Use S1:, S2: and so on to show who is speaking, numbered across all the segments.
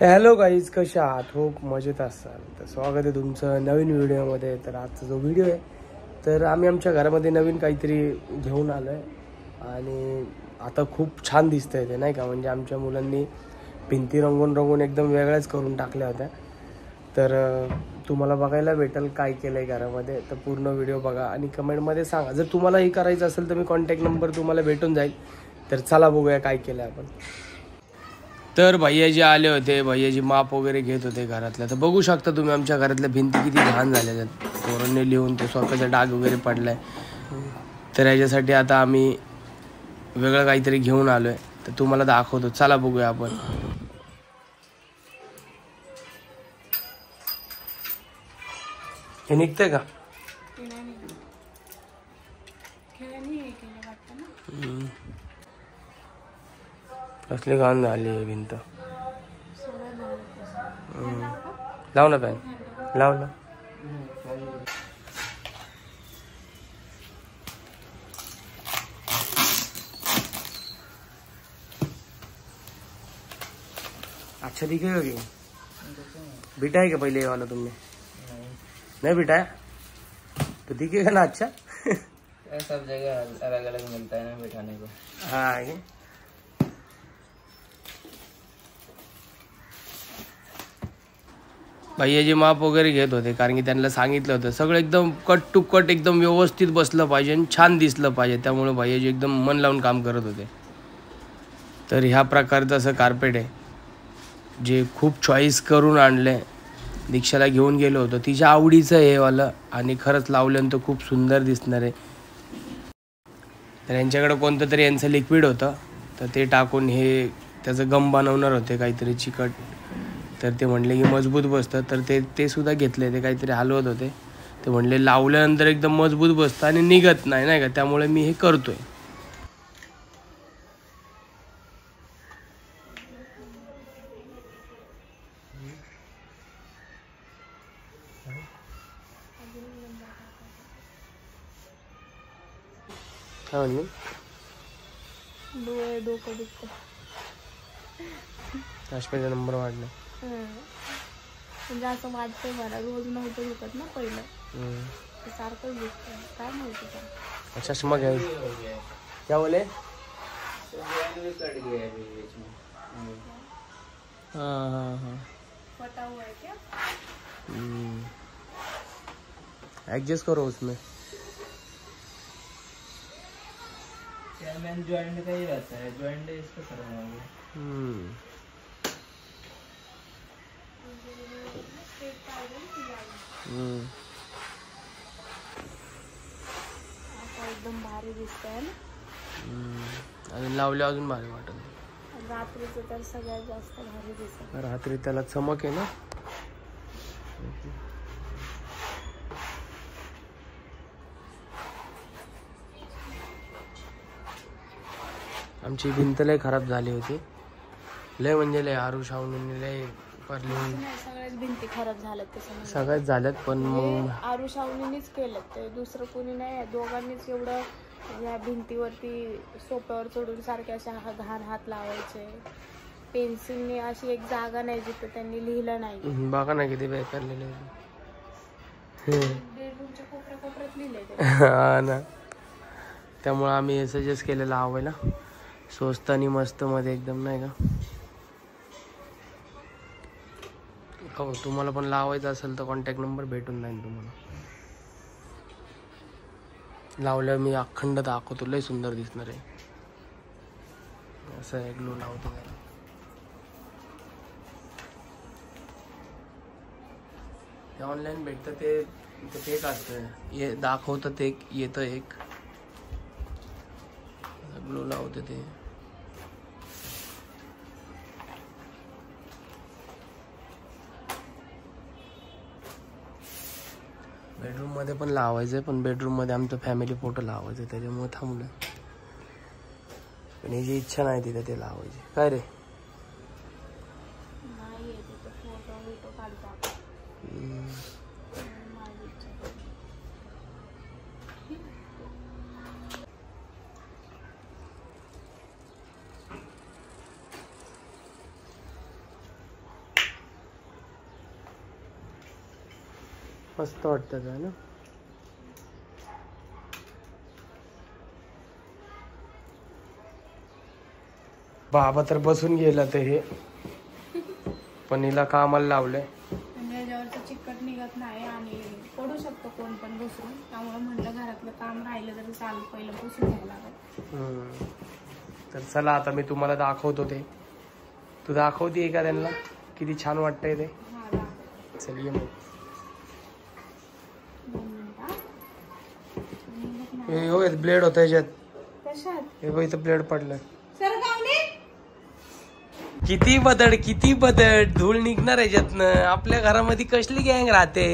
S1: Hello guys, कसे आहात? Hope मजेत असाल. तर स्वागत आहे तुमचं नवीन व्हिडिओमध्ये. तर आजचा जो व्हिडिओ आहे तर आम्ही आमच्या घरामध्ये नवीन काहीतरी घेऊन आलो आहे आणि आता खूप छान दिसतंय ते, नाही का? म्हणजे आमच्या मुलांनी भिंती रंगून एकदम वेगळ्याच करून टाकल्या होत्या. तर तुम्हाला बघायला भेटेल काय केलं आहे घरामध्ये. तर पूर्ण व्हिडिओ बघा आणि कमेंटमध्ये सांगा. जर तुम्हालाही करायचं असेल तर मी कॉन्टॅक्ट नंबर तुम्हाला भेटून जाईल. तर चला बघूया काय केलं आहे आपण. तर भैयाजी आले होते, भैयाजी माप वगैरे घेत होते घरातल्या. तर बघू शकता तुम्ही आमच्या घरातल्या भिंती किती घाण झाल्या आहेत. पोरांनी लिहून ते स्वतःचा डाग वगैरे पडलाय. तर याच्यासाठी आता आम्ही वेगळं काहीतरी घेऊन आलो आहे. तर तुम्हाला दाखवतो, चला बघूया आपण. हे निघतंय का? कसली घाण झाली आहे भिंत. लाव ना पॅन, लाव ना. अच्छा ठीक है. बिठाए का पहले ये वाला तुमने? नहीं बिठाया तो दिखेगा ना. अच्छा
S2: सब जगह अलग अलग मिलता है ना बिठाने को.
S1: हाँ ये भैयाजी माप वगैरे घेत होते, कारण की त्यांना सांगितलं होतं सगळं एकदम कट टू कट एकदम व्यवस्थित बसलं पाहिजे आणि छान दिसलं पाहिजे. त्यामुळे भैयाजी एकदम मन लावून काम करत होते. तर ह्या प्रकारचं असं कार्पेट आहे जे खूप चॉईस करून आणलं. दीक्षाला घेऊन गेलो होतो, तिच्या आवडीचं हे वालं, आणि खरंच लावल्यानंतर खूप सुंदर दिसणार आहे. तर यांच्याकडं कोणतं तरी यांचं लिक्विड होतं, तर ते टाकून हे त्याचं गम बनवणार होते काहीतरी चिकट. तर ते म्हणले की मजबूत बसतं. तर ते सुद्धा घेतले. ते काहीतरी हलवत होते. ते म्हणले लावल्यानंतर एकदम मजबूत बसतं आणि निघत नाही, नाही का? त्यामुळे मी हे करतोय. काय म्हणले?
S3: डोकं दुखतं.
S1: काश्मीरचा नंबर वाढला.
S3: म्हणजे असं वाटतंय मला, रोज नव्हतं दुखत ना पहिलं, सारखंच दुखतं. काय माहिती का?
S1: अच्छा चष्मा घ्यायचा. क्या बोले? हाँ
S3: पता हुआ है क्या?
S1: एडजस्ट करो उसमें.
S2: मैन जॉइंट का ही रहता है, जॉइंट इसका करना होगा.
S3: एकदम भारी दिसतंय ना.
S1: आणि लावले अजून भारी वाटत.
S3: रात्रीचं तर सगळ्यात जास्त भारी दिसत.
S1: रात्री त्याला चमक आहे ना. आमची भिंत लय खराब झाली होती. लय म्हणजे लय आरुष आवणीने लय पडली.
S3: सगळ्याच भिंती खराब झाल्यात तसं.
S1: सगळ्यात झाल्यात, पण मग
S3: आरुष आवणीनेच केलं ते, दुसरं कोणी नाही. दोघांनीच एवढं या भिंतीवरती सोप्यावर चढून सारखे असे घाण हात लावायचे. पेन्सिलने अशी एक जागा नाही जिथं त्यांनी लिहिलं नाही.
S1: बघा ना किती बेकार लिहिले.
S3: बेडरूमच्या कोपऱ्यात लिहिले.
S1: हा ना. त्यामुळे आम्ही हे सजेस्ट केलेलं लावायला. स्वस्त आणि मस्त मध्ये एकदम, नाही का? तुम्हाला पण लावायचं असेल तर कॉन्टॅक्ट नंबर भेटून जाईल तुम्हाला. लावल्यावर मी अखंड दाखवतो, लय सुंदर दिसणार आहे. असं एक ग्लो लावतो त्याला. ते ऑनलाईन भेटतं ते फेक असतं. हे दाखवतं ते येतं एक ग्लो लावतं ते. बेडरूम मध्ये पण लावायचंय, पण बेडरूम मध्ये आमचं फॅमिली फोटो लावायचं, त्याच्यामुळे थांबलं. पण याची इच्छा नाही तिथे ते लावायची. काय रे? मस्त वाटतं का ना. बाबा तर बसून गेला ते हे, पण हिला कामाला लावलंय.
S3: म्हणजे याच्यावरचं चिकट निघत नाही आणि पडू शकतो कोण पण बसून, त्यामुळे म्हणलं घरातलं काम राहिलं तरी चालू, पहिलं बसून घ्यायला लागेल.
S1: तर चला आता मी तुम्हाला दाखवतो ते. तू दाखवते का त्यांना किती छान वाटतंय ते.
S3: हा दाखव.
S1: चल ये मग.
S3: 2 मिनिटं.
S1: हे हो ब्लेड होतं याच्यात.
S3: कशात
S1: हे बघ इथं ब्लेड पडलं.
S3: सर गावले
S1: किती बदड धूळ निघणार याच्यातनं. आपल्या घरामध्ये कसली गँग राहते,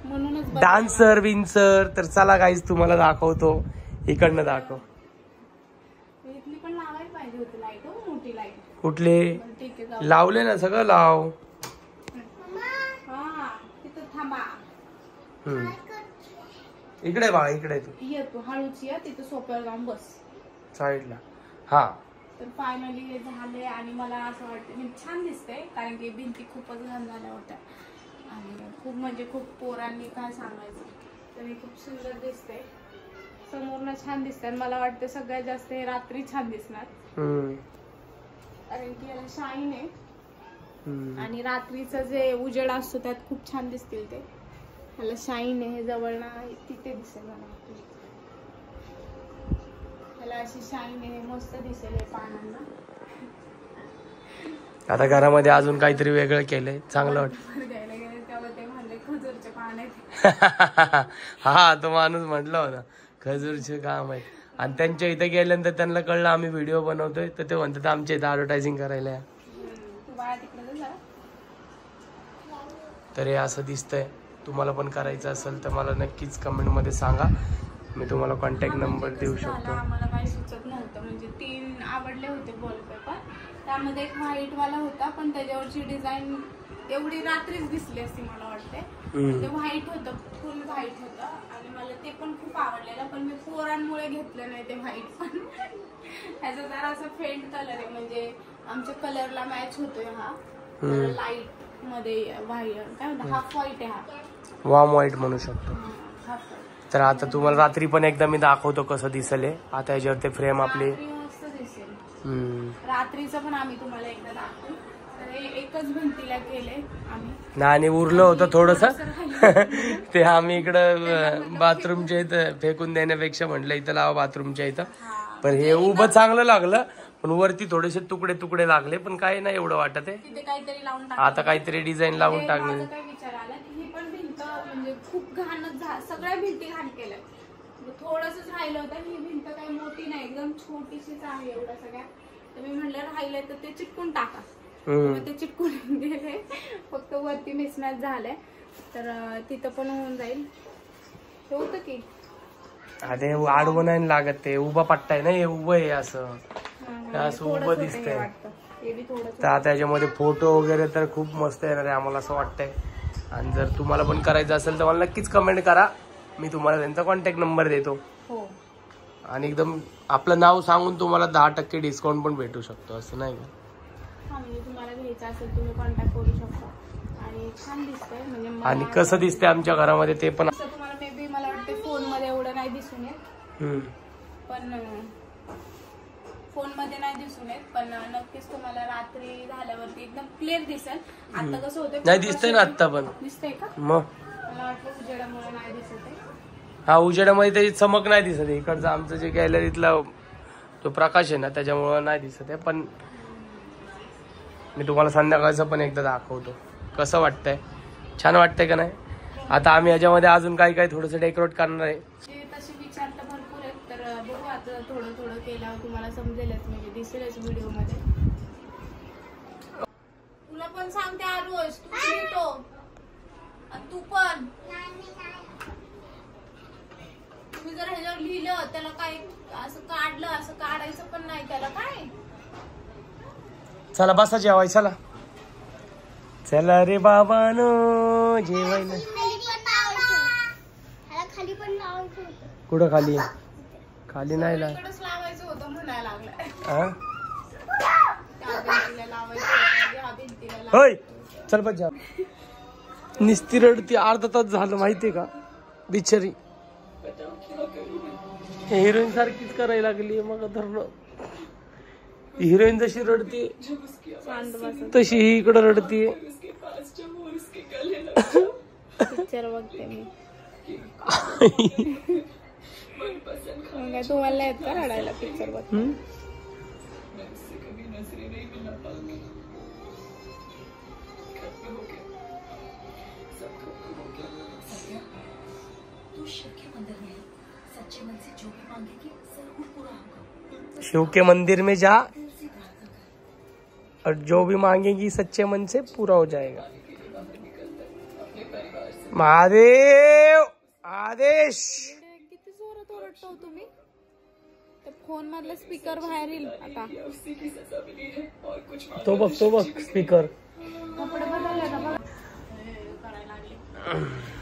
S3: म्हणूनच
S1: डान्सर विन्सर. तर चला गाईज तुम्हाला दाखवतो. इकडनं दाखव.
S3: इथली पण लावायला पाहिजे होती लाईट, मोठी लाईट.
S1: कुठले
S3: ठीक आहे जाऊ.
S1: लावले ना, सगळं लाव.
S3: हा तिथं थांबा.
S1: इकडे बाळा, इकडे तू
S3: ये तू हळूच ये, तिथं सोप्यावर जाऊन बस
S1: साईडला. हा
S3: तर फायनली हे झाले आणि मला असं वाटतं म्हणजे छान दिसतंय, कारण की भिंती खूपच घाण झाल्या होत्या आणि खूप म्हणजे खूप पोरांनी काय सांगायचं, तर हे खूप सुंदर दिसतंय. समोरनं छान दिसतंय आणि मला वाटतं सगळ्यात जास्त हे रात्री छान दिसणार, कारण की याला शाईन आहे आणि रात्रीचं जे उजेड असतो त्यात खूप छान दिसतील ते. ह्याला शाईन आहे, हे जवळ ना तिथे दिसेल मला वाटतं. ह्याला अशी शाईन आहे, मस्त दिसेल हे पानांना.
S1: आता घरामध्ये अजून काहीतरी वेगळं केलंय, चांगलं वाटतं.
S3: द्यायला गेले तेव्हा ते म्हणले खजूरचे पान आहेत.
S1: हा तो माणूस म्हटलं होता खजूरचे काम आहे. आणि त्यांच्या इथे गेल्यानंतर त्यांना कळलं आम्ही व्हिडिओ बनवतोय, तर ते म्हणतात आमच्या इथं ऍडव्हर्टायझिंग करायला.
S3: तू बाळा तिकडे जा.
S1: तर हे असं दिसतंय. तुम्हाला पण करायचं असेल तर मला नक्कीच कमेंट मध्ये सांगा, मी तुम्हाला कॉन्टॅक्ट नंबर देऊ शकतो.
S3: आम्हाला काही सुचत नव्हतं, म्हणजे 3 आवडले होते वॉलपेपर. त्यामध्ये एक व्हाईट वाला होता, पण त्याच्यावरची डिझाईन एवढी रात्रीच दिसली असती मला वाटते. ते व्हाईट होतं, फुल व्हाईट होतं आणि मला ते पण खूप आवडलेलं, पण मी पोरांमुळे घेतलं नाही ते व्हाईट. पण त्याचा जरा असं फेंट कलर आहे, म्हणजे आमच्या कलरला मॅच होतोय हा. लाईट मध्ये व्हाईट काय म्हणतात, हाफ व्हाईट आहे हा,
S1: वॉर्म व्हाईट म्हणू शकतो.
S3: Half white.
S1: तर आता तुम्हाला रात्री पण एकदा मी दाखवतो कसं दिसले. आता याच्यावर ते फ्रेम आपली
S3: मस्त दिसेल. रात्रीचं पण आम्ही तुम्हाला एकदा दाखवू. तर हे एकच भिंतीला केले आम्ही
S1: आणि उरलं होतं थोडस ते आम्ही इकडं बाथरूमच्या इथं फेकून देण्यापेक्षा म्हटलं इथं लावा बाथरूमच्या इथं. पण हे उभं चांगलं लागलं, पण वरती थोडेसे तुकडे तुकडे लागले, पण काही नाही एवढं वाटत आहे.
S3: तिथे काहीतरी लावून
S1: आता काहीतरी डिझाईन लावून टाकले.
S3: माझा काय विचार आला की ही पण भिंत म्हणजे खूप घाणच सगळ्या भिंती घाण केल्या, थोडंसंच राहिलं होतं. ही भिंत काही मोठी नाही, एकदम छोटीशीच आहे एवढ्या सगळ्या. तर मी म्हणलं राहिलंय तर ते चिटकून टाका, ते चिटकून गेले, फक्त वरती मिसमॅच झालंय. तर तिथं पण होऊन जाईल. ते होतं की
S1: अरे आडवं नाही लागत, ते उभा पट्टा आहे ना, हे उभं आहे असं उभं दिसतंय. तर आता याच्यामध्ये फोटो वगैरे तर खूप मस्त येणार आहे आम्हाला असं वाटतंय. आणि जर तुम्हाला पण करायचं असेल तर मला नक्कीच कमेंट करा, मी तुम्हाला त्यांचा कॉन्टॅक्ट नंबर देतो. आणि एकदम आपलं नाव सांगून तुम्हाला 10% डिस्काउंट पण भेटू शकतो, असं नाही का.
S3: म्हणजे तुम्हाला घ्यायचं असेल तुम्ही कॉन्टॅक्ट करू शकता. आणि छान दिसतंय, म्हणजे
S1: आणि कसं दिसतंय आमच्या घरामध्ये ते पण
S3: तुम्हाला मे बी मला वाटतं फोन मध्ये एवढं नाही दिसून येत, पण फोन मध्ये नाही दिसून येत, पण नक्कीच तुम्हाला रात्री झाल्यावरती एकदम क्लिअर दिसेल. आता कसं होतं
S1: नाही दिसतंय ना, आता पण
S3: दिसतंय का,
S1: मग
S3: मला वाटलं उजेडामुळे नाही दिसत आहे.
S1: हा उजेडामध्ये त्याची चमक नाही दिसत. इकडचं आमचं जे गॅलरीतला तो प्रकाश आहे ना त्याच्यामुळे नाही दिसत आहे. पण मी तुम्हाला संध्याकाळचं पण एकदा दाखवतो कसं वाटतंय. छान वाटतंय का नाही. आता आम्ही याच्यामध्ये अजून काही काही थोडंसं डेकोरेट करणार आहे.
S3: तसे विचार तर भरपूर आहेत, तर बघू आता थोडं थोडं केल्यावर तुम्हाला समजेलच, म्हणजे दिसेलच व्हिडिओ मध्ये. तुला पण सांगते आरोज, तू लिहितो आणि तू पण. तुम्ही जर ह्याच्यावर लिहिलं त्याला काय असं काढलं, असं काढायचं पण नाही त्याला काय.
S1: चला बसा जेवाय, चला चला रे बाबानो जेवायला. कुठं खाली, खाली नाही
S3: लावायचं होतं म्हणायला लागलाय.
S1: होय चल बस जा. निस्ती रडती, अर्धा तास झालं माहितीये का बिचारी. हिरोईन सारखीच करायला लागली मग धरणं. हिरोईन जशी रडती
S3: शांत बस.
S1: तशी ही इकडं रडती.
S3: पिक्चर बघते मी. मग काय तुम्हाला येत का रडायला पिक्चर बघ.
S1: शिव के मंदिर में जा और जो भी मांगेगी सच्चे मन से पूरा हो जाएगा. महादेव आदेश.
S3: किती जोरात ओरडतो तुम्ही. ते फोन मधला स्पीकर बाहेर येईल आता.
S1: तो बघ स्पीकर.
S3: कपडे बदलले का बघ. करायला लागले.